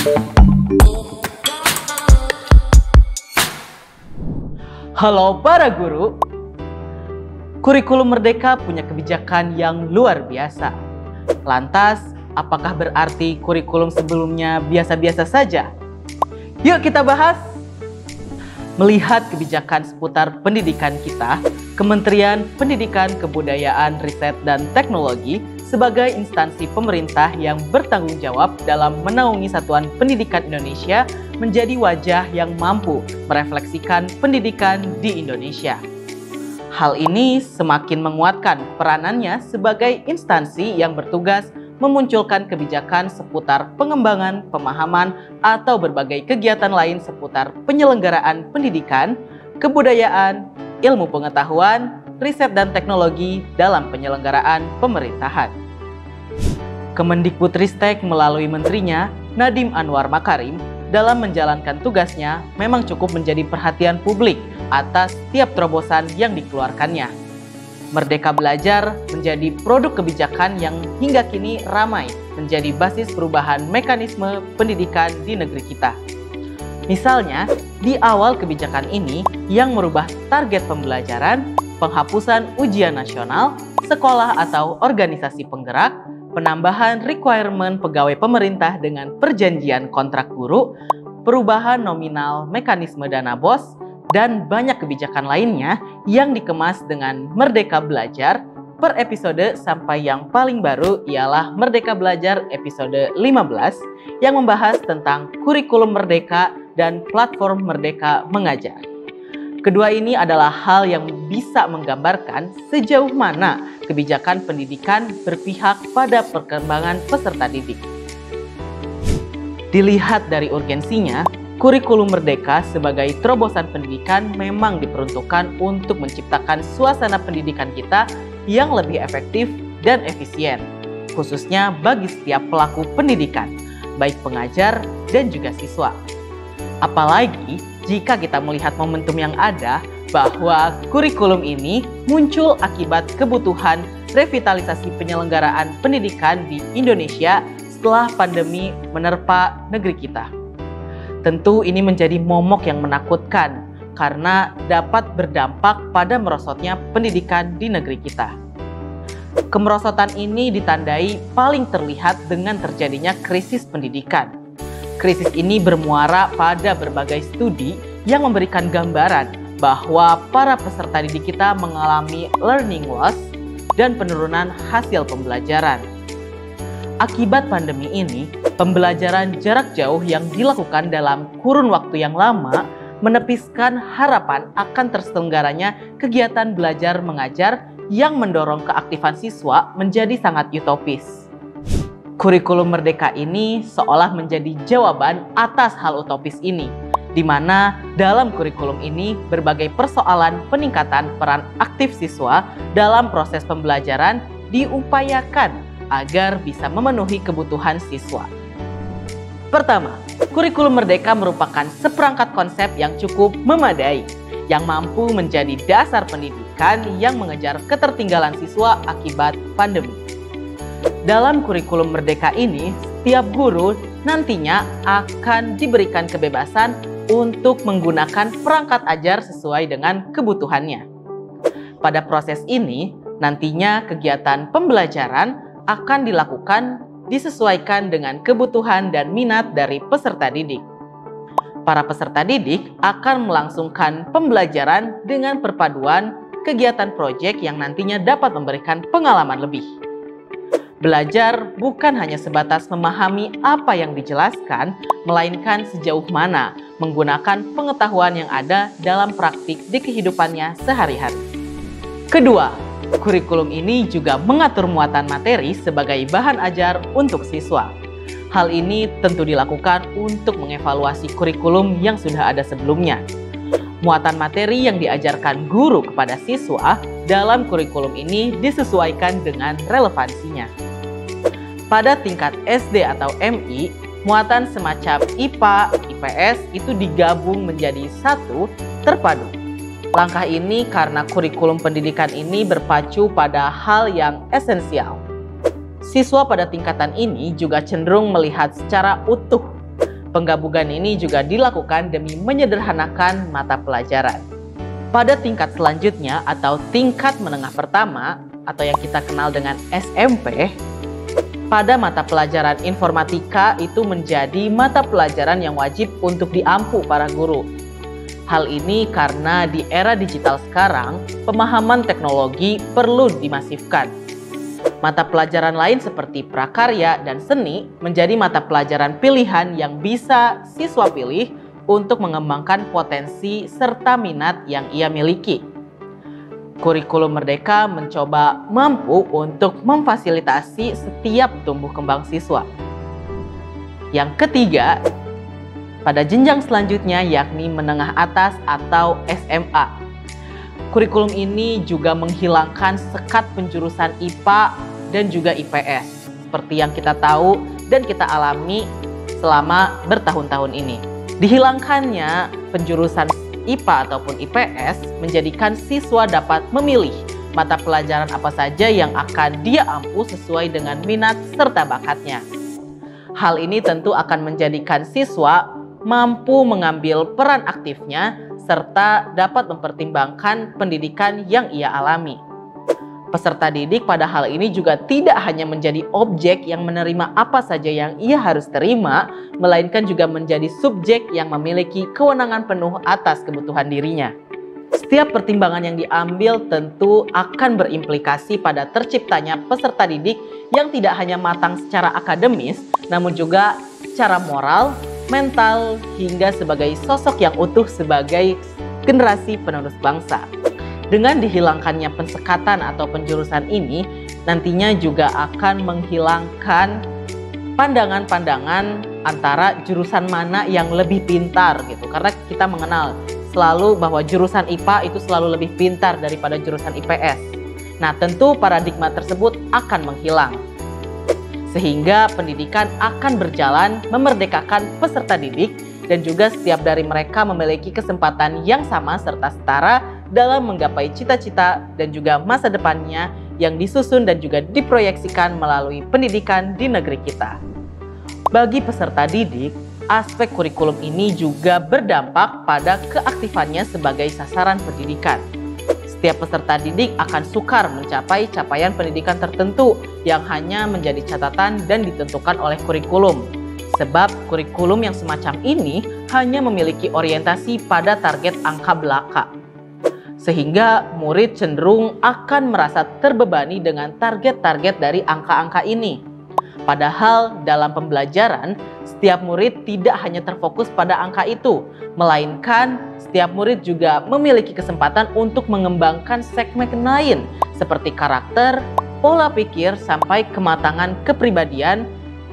Halo para guru, kurikulum Merdeka punya kebijakan yang luar biasa. Lantas, apakah berarti kurikulum sebelumnya biasa-biasa saja? Yuk kita bahas! Melihat kebijakan seputar pendidikan kita, Kementerian Pendidikan, Kebudayaan, Riset, dan Teknologi sebagai instansi pemerintah yang bertanggung jawab dalam menaungi satuan pendidikan Indonesia menjadi wajah yang mampu merefleksikan pendidikan di Indonesia. Hal ini semakin menguatkan peranannya sebagai instansi yang bertugas memunculkan kebijakan seputar pengembangan, pemahaman, atau berbagai kegiatan lain seputar penyelenggaraan pendidikan, kebudayaan, ilmu pengetahuan, riset dan teknologi dalam penyelenggaraan pemerintahan. Kemendikbudristek melalui menterinya, Nadiem Anwar Makarim, dalam menjalankan tugasnya memang cukup menjadi perhatian publik atas tiap terobosan yang dikeluarkannya. Merdeka Belajar menjadi produk kebijakan yang hingga kini ramai menjadi basis perubahan mekanisme pendidikan di negeri kita. Misalnya, di awal kebijakan ini yang merubah target pembelajaran, penghapusan ujian nasional, sekolah atau organisasi penggerak, penambahan requirement pegawai pemerintah dengan perjanjian kontrak guru, perubahan nominal mekanisme dana BOS, dan banyak kebijakan lainnya yang dikemas dengan Merdeka Belajar per episode sampai yang paling baru ialah Merdeka Belajar episode 15 yang membahas tentang kurikulum Merdeka dan platform Merdeka Mengajar. Kedua ini adalah hal yang bisa menggambarkan sejauh mana kebijakan pendidikan berpihak pada perkembangan peserta didik. Dilihat dari urgensinya, kurikulum Merdeka sebagai terobosan pendidikan memang diperuntukkan untuk menciptakan suasana pendidikan kita yang lebih efektif dan efisien, khususnya bagi setiap pelaku pendidikan, baik pengajar dan juga siswa. Apalagi jika kita melihat momentum yang ada bahwa kurikulum ini muncul akibat kebutuhan revitalisasi penyelenggaraan pendidikan di Indonesia setelah pandemi menerpa negeri kita. Tentu ini menjadi momok yang menakutkan karena dapat berdampak pada merosotnya pendidikan di negeri kita. Kemerosotan ini ditandai paling terlihat dengan terjadinya krisis pendidikan. Krisis ini bermuara pada berbagai studi yang memberikan gambaran bahwa para peserta didik kita mengalami learning loss dan penurunan hasil pembelajaran. Akibat pandemi ini, pembelajaran jarak jauh yang dilakukan dalam kurun waktu yang lama menepiskan harapan akan terselenggaranya kegiatan belajar mengajar yang mendorong keaktifan siswa menjadi sangat utopis. Kurikulum Merdeka ini seolah menjadi jawaban atas hal utopis ini, di mana dalam kurikulum ini berbagai persoalan peningkatan peran aktif siswa dalam proses pembelajaran diupayakan agar bisa memenuhi kebutuhan siswa. Pertama, kurikulum Merdeka merupakan seperangkat konsep yang cukup memadai, yang mampu menjadi dasar pendidikan yang mengejar ketertinggalan siswa akibat pandemi. Dalam kurikulum Merdeka ini, setiap guru nantinya akan diberikan kebebasan untuk menggunakan perangkat ajar sesuai dengan kebutuhannya. Pada proses ini, nantinya kegiatan pembelajaran akan dilakukan disesuaikan dengan kebutuhan dan minat dari peserta didik. Para peserta didik akan melangsungkan pembelajaran dengan perpaduan kegiatan proyek yang nantinya dapat memberikan pengalaman lebih. Belajar bukan hanya sebatas memahami apa yang dijelaskan, melainkan sejauh mana menggunakan pengetahuan yang ada dalam praktik di kehidupannya sehari-hari. Kedua, kurikulum ini juga mengatur muatan materi sebagai bahan ajar untuk siswa. Hal ini tentu dilakukan untuk mengevaluasi kurikulum yang sudah ada sebelumnya. Muatan materi yang diajarkan guru kepada siswa dalam kurikulum ini disesuaikan dengan relevansinya. Pada tingkat SD atau MI, muatan semacam IPA, IPS itu digabung menjadi satu terpadu. Langkah ini karena kurikulum pendidikan ini berpacu pada hal yang esensial. Siswa pada tingkatan ini juga cenderung melihat secara utuh Penggabungan ini juga dilakukan demi menyederhanakan mata pelajaran. Pada tingkat selanjutnya atau tingkat menengah pertama atau yang kita kenal dengan SMP, pada mata pelajaran informatika itu menjadi mata pelajaran yang wajib untuk diampu para guru. Hal ini karena di era digital sekarang, pemahaman teknologi perlu dimasifkan. Mata pelajaran lain seperti prakarya dan seni menjadi mata pelajaran pilihan yang bisa siswa pilih untuk mengembangkan potensi serta minat yang ia miliki. Kurikulum Merdeka mencoba mampu untuk memfasilitasi setiap tumbuh kembang siswa. Yang ketiga, pada jenjang selanjutnya yakni menengah atas atau SMA. Kurikulum ini juga menghilangkan sekat penjurusan IPA dan juga IPS, seperti yang kita tahu dan kita alami selama bertahun-tahun ini. Dihilangkannya penjurusan IPA ataupun IPS menjadikan siswa dapat memilih mata pelajaran apa saja yang akan dia ampu sesuai dengan minat serta bakatnya. Hal ini tentu akan menjadikan siswa mampu mengambil peran aktifnya serta dapat mempertimbangkan pendidikan yang ia alami. Peserta didik pada hal ini juga tidak hanya menjadi objek yang menerima apa saja yang ia harus terima, melainkan juga menjadi subjek yang memiliki kewenangan penuh atas kebutuhan dirinya. Setiap pertimbangan yang diambil tentu akan berimplikasi pada terciptanya peserta didik yang tidak hanya matang secara akademis, namun juga secara moral, mental, hingga sebagai sosok yang utuh sebagai generasi penerus bangsa. Dengan dihilangkannya pensekatan atau penjurusan ini, nantinya juga akan menghilangkan pandangan-pandangan antara jurusan mana yang lebih pintar gitu. Karena kita mengenal selalu bahwa jurusan IPA itu selalu lebih pintar daripada jurusan IPS. Nah, tentu paradigma tersebut akan menghilang. Sehingga pendidikan akan berjalan memerdekakan peserta didik dan juga setiap dari mereka memiliki kesempatan yang sama serta setara dalam menggapai cita-cita dan juga masa depannya yang disusun dan juga diproyeksikan melalui pendidikan di negeri kita. Bagi peserta didik, aspek kurikulum ini juga berdampak pada keaktifannya sebagai sasaran pendidikan. Setiap peserta didik akan sukar mencapai capaian pendidikan tertentu yang hanya menjadi catatan dan ditentukan oleh kurikulum. Sebab kurikulum yang semacam ini hanya memiliki orientasi pada target angka belaka. Sehingga murid cenderung akan merasa terbebani dengan target-target dari angka-angka ini. Padahal dalam pembelajaran, setiap murid tidak hanya terfokus pada angka itu, melainkan setiap murid juga memiliki kesempatan untuk mengembangkan segmen lain seperti karakter, pola pikir, sampai kematangan kepribadian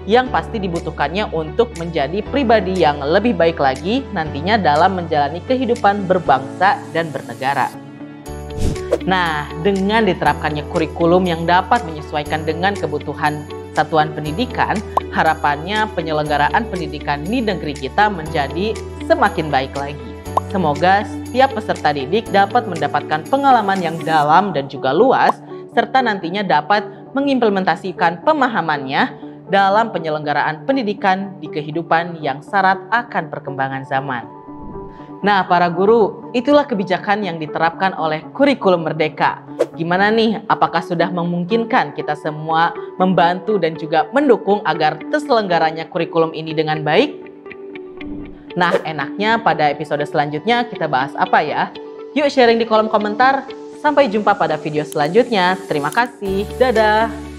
yang pasti dibutuhkannya untuk menjadi pribadi yang lebih baik lagi nantinya dalam menjalani kehidupan berbangsa dan bernegara. Nah, dengan diterapkannya kurikulum yang dapat menyesuaikan dengan kebutuhan satuan pendidikan, harapannya penyelenggaraan pendidikan di negeri kita menjadi semakin baik lagi. Semoga setiap peserta didik dapat mendapatkan pengalaman yang dalam dan juga luas, serta nantinya dapat mengimplementasikan pemahamannya dalam penyelenggaraan pendidikan di kehidupan yang syarat akan perkembangan zaman. Nah, para guru, itulah kebijakan yang diterapkan oleh Kurikulum Merdeka. Gimana nih? Apakah sudah memungkinkan kita semua membantu dan juga mendukung agar terselenggaranya kurikulum ini dengan baik? Nah, enaknya pada episode selanjutnya kita bahas apa ya? Yuk sharing di kolom komentar. Sampai jumpa pada video selanjutnya. Terima kasih. Dadah!